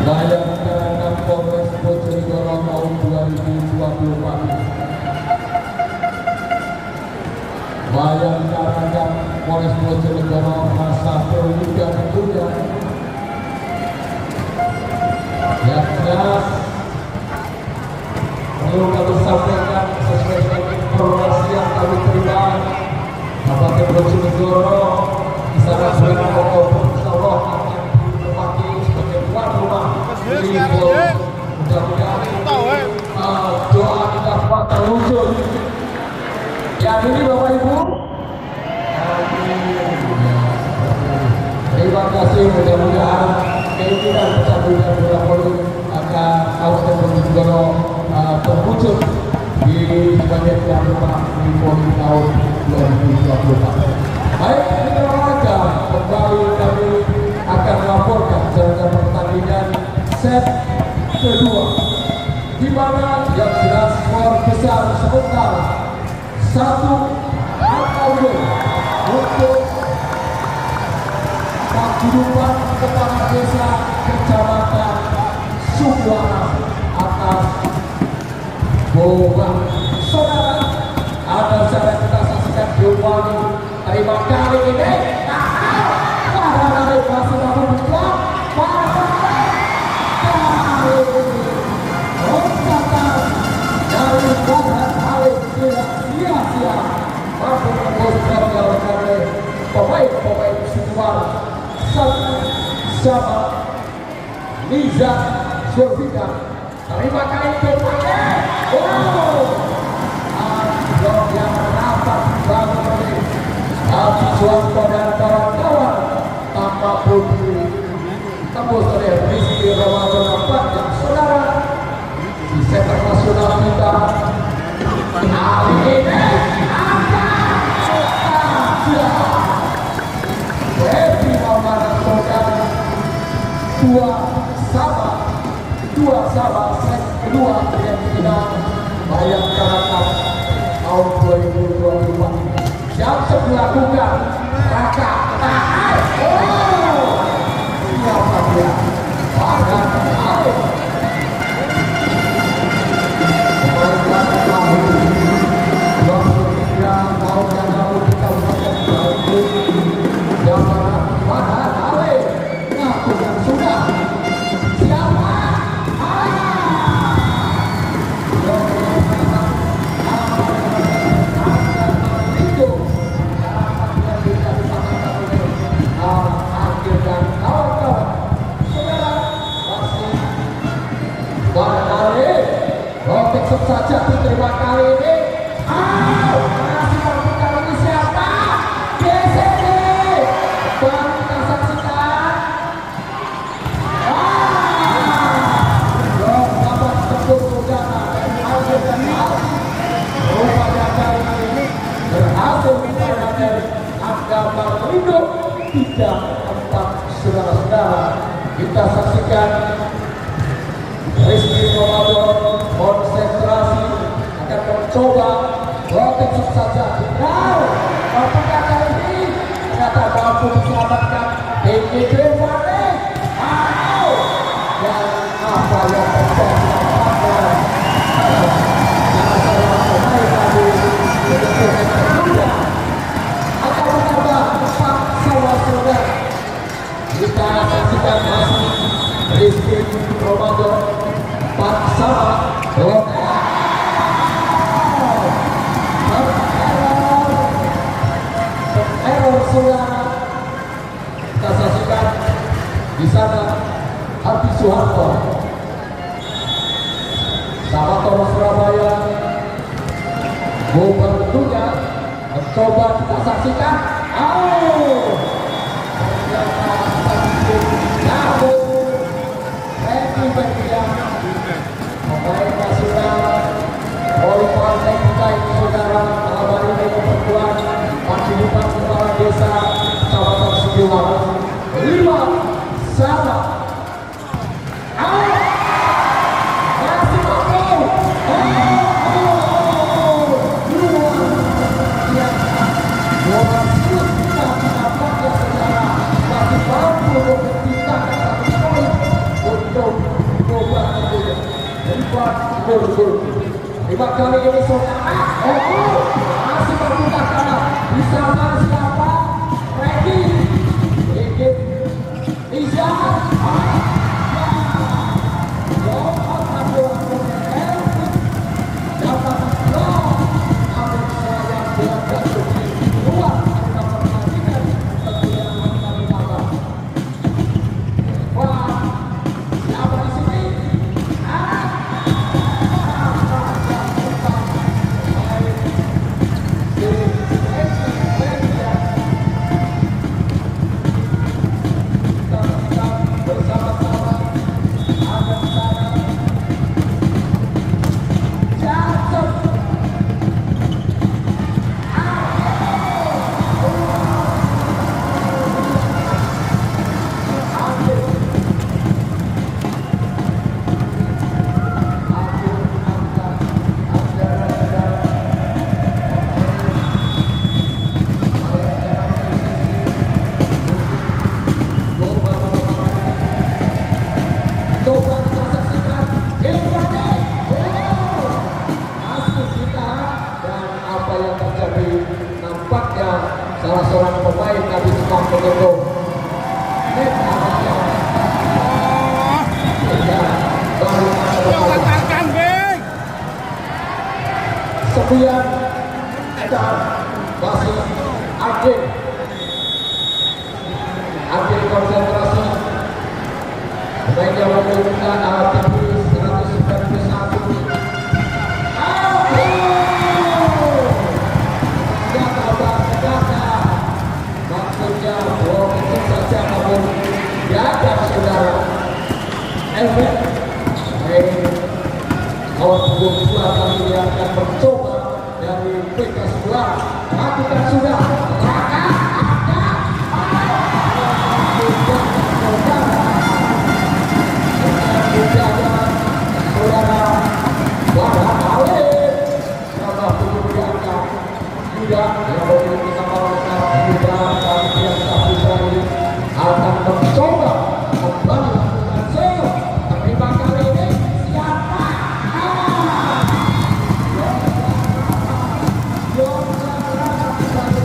Bayangkara Polres Bojonegoro tahun 2024. Bayangkara Polres Bojonegoro masa pramuka tentunya. Yang jelas perlu kami sampaikan sesuai dengan informasi yang kami terima. Kabupaten Bojonegoro di sana bulan Oktober insyaallah akan ditempati sebagai tuan rumah. Mudah-mudahan doa kita semua terwujud. Yang ini Bapak Ibu. Terima kasih, mudah-mudahan keinginan persahabatan bola voli akan Kabupaten Bojonegoro terwujud di sebagai tuan rumah di PON tahun 2024. Baik, kita olahraga kembali kami akan melaporkan jalannya pertandingan set kedua, di mana yang jelas skor besar sementara 1-0 untuk Paguyuban Kepala Desa Kecamatan Subuana atas Bobang. Saudara, ada cara kita saksikan diulangi. Terima kali ini. Para narik masih mampu berjuang. Para narik kali ini. Lompatan dari badan Alif tidak sia-sia. Mampu menembus gawang oleh pemain-pemain Subuana. Sama Liza Zulfika. Terima kasih kepada yang rapat banget ini. Abi Suwanto dan kawan-kawan tanpa putri tembus oleh Rizky Ramadan Abad yang saudara di center nasional kita hari ini Happy Maulana saudara dua sama set kedua yang final Bayangkara tahun 2024 yang dilakukan Raka Tahai. Siapa dia? Raka Tahai. Tahun yang lalu kita melakukan yang mana Tahai ngaku yang sudah siapa? Saja terima kali ini. Masih kali ini siapa? BCD. Baru kita saksikan. Dapat tembus udara dari hasil dan hasil. Rupanya kali ini berhasil kita dari agama Rindu 3-4 saudara-saudara. Kita saksikan Rizky Ramadan konsentrasi akan mencoba proteksi saja. Apakah kali ini ternyata mampu diselamatkan EGD Fane? Dan apa yang terjadi? Akan menambah 4 saudara. Kita saksikan masih Rizky Ramadan 4 sama error saudara. Kita saksikan di sana Abi Suharto sama Toro Surabaya Bobang tentunya mencoba kita saksikan. Pemain nasional Voli Partai kita ini saudara malam ini memperkuat Paguyuban Kepala Desa Kecamatan Subuana 5 sama. Masih mampu. Masih mampu untuk menciptakan satu poin untuk Lima kali ini saudara. Masih berputar kanan. Bisa siapa? Ready. Sedikit. Bisa. Salah seorang pemain tadi sedang menyentuh net anaknya. Sekian dan masih Agil konsentrasi. Pemain yang memiliki tinggi 191. Maksudnya itu saja namun diajar saudara efek kawan punggung dua kali dia akan mencoba dari PKS 2 lakukan sudah saudara wadah balik sama punggung diangkat tidak yang memiliki kapal akan mencoba kembali lakukan seo. Terima kali ini siapa? Yonggara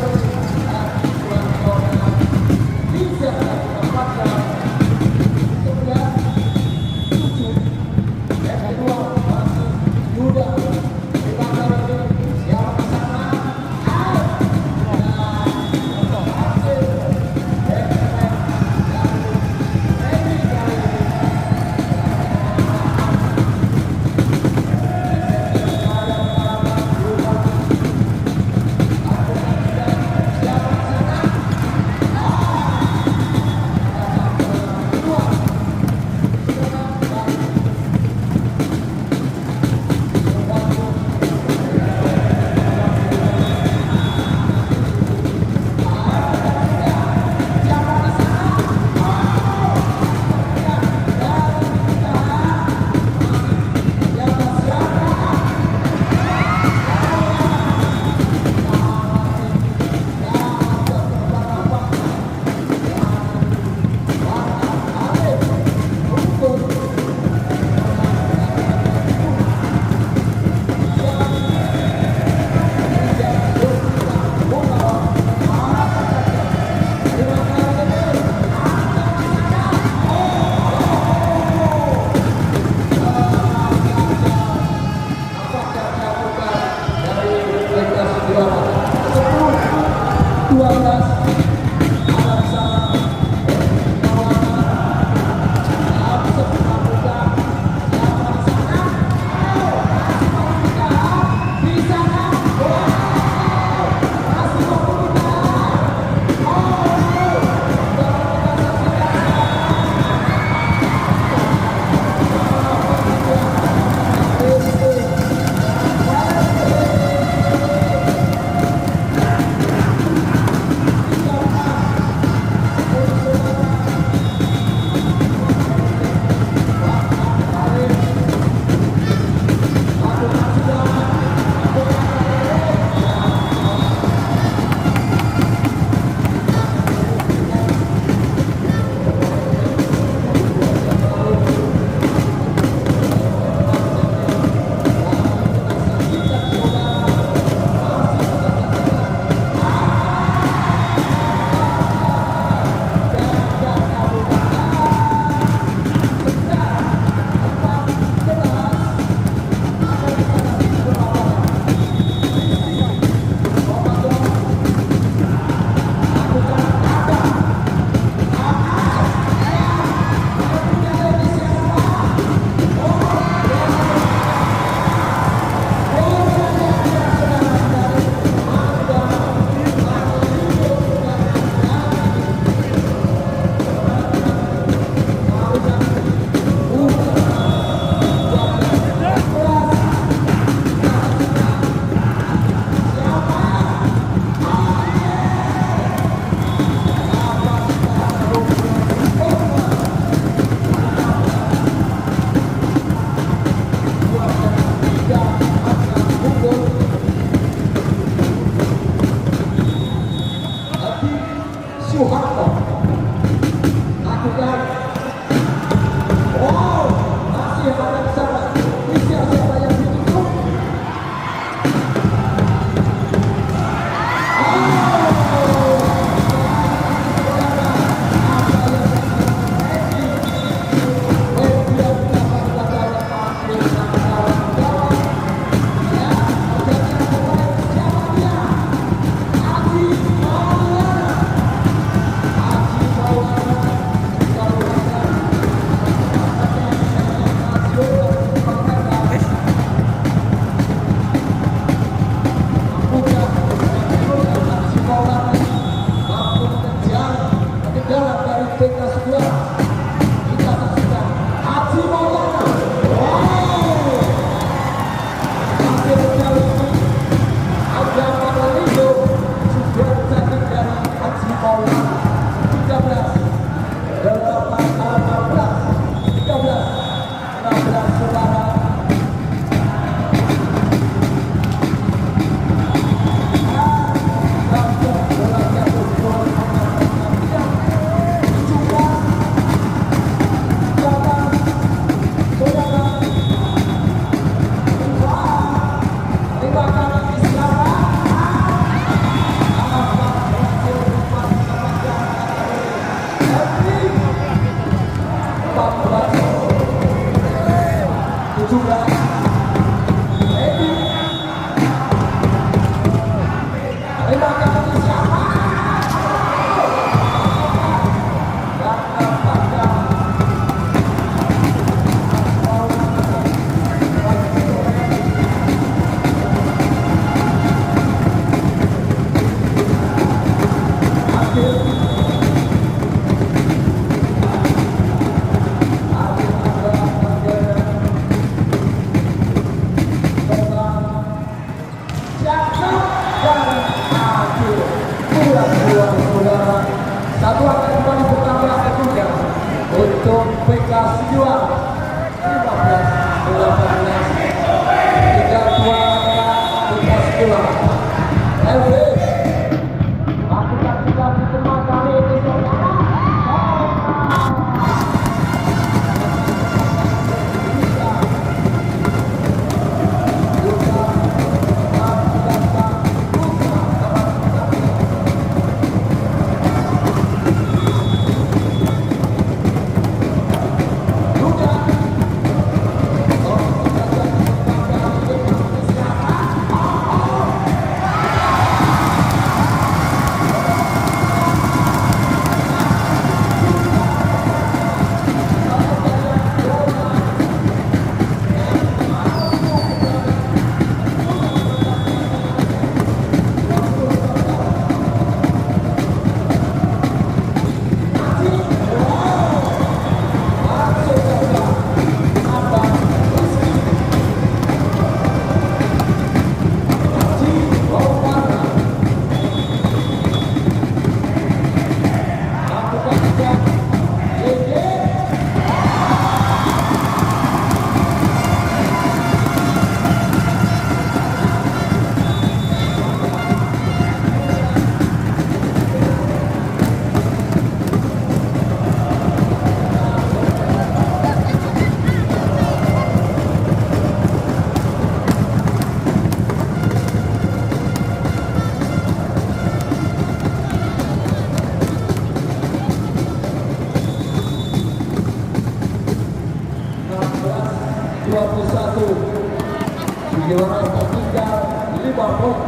giliran tertinggal 5 poin.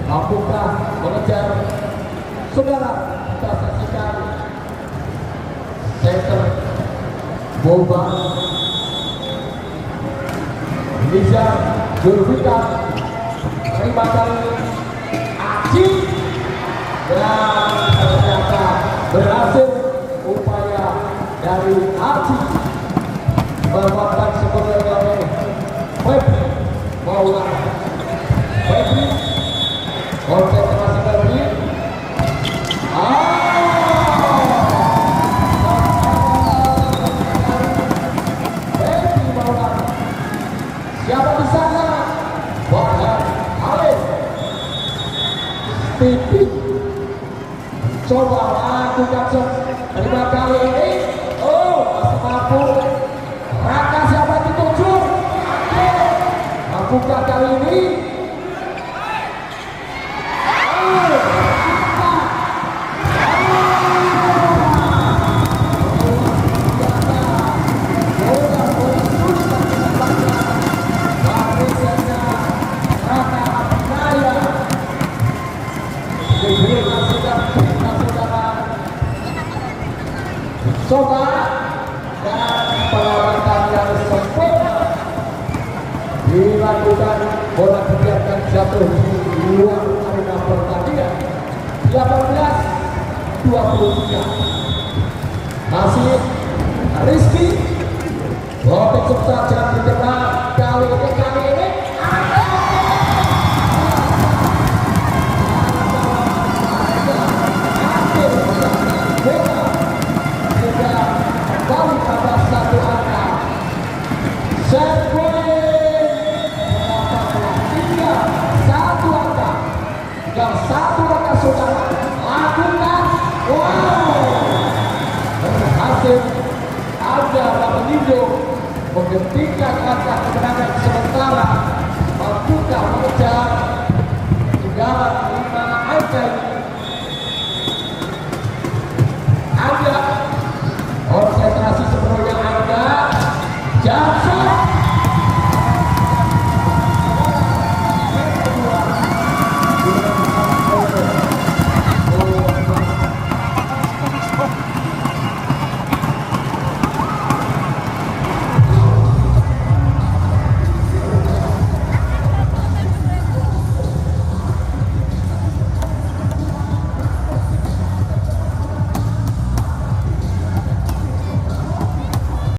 Mampukah mengejar? Saudara, kita saksikan center Boba Indonesia Julfikar terima kali Aji, dan ternyata berhasil upaya dari Aji memanfaatkan sebenarnya oleh Febri Maulana. Febri konsentrasi Febri. Febri Maulana. Siapa di sana? Wahab Alif. Pipi. Coba lakukan shot. Terima kali ini. Oh, masih mampu. Raka siapa dituju? Mampukah kali ini? Coba dan perawatan yang sempurna dilakukan, bola dibiarkan jatuh di luar arena pertandingan. 18-23 masih Rizky, lotek saja di tengah.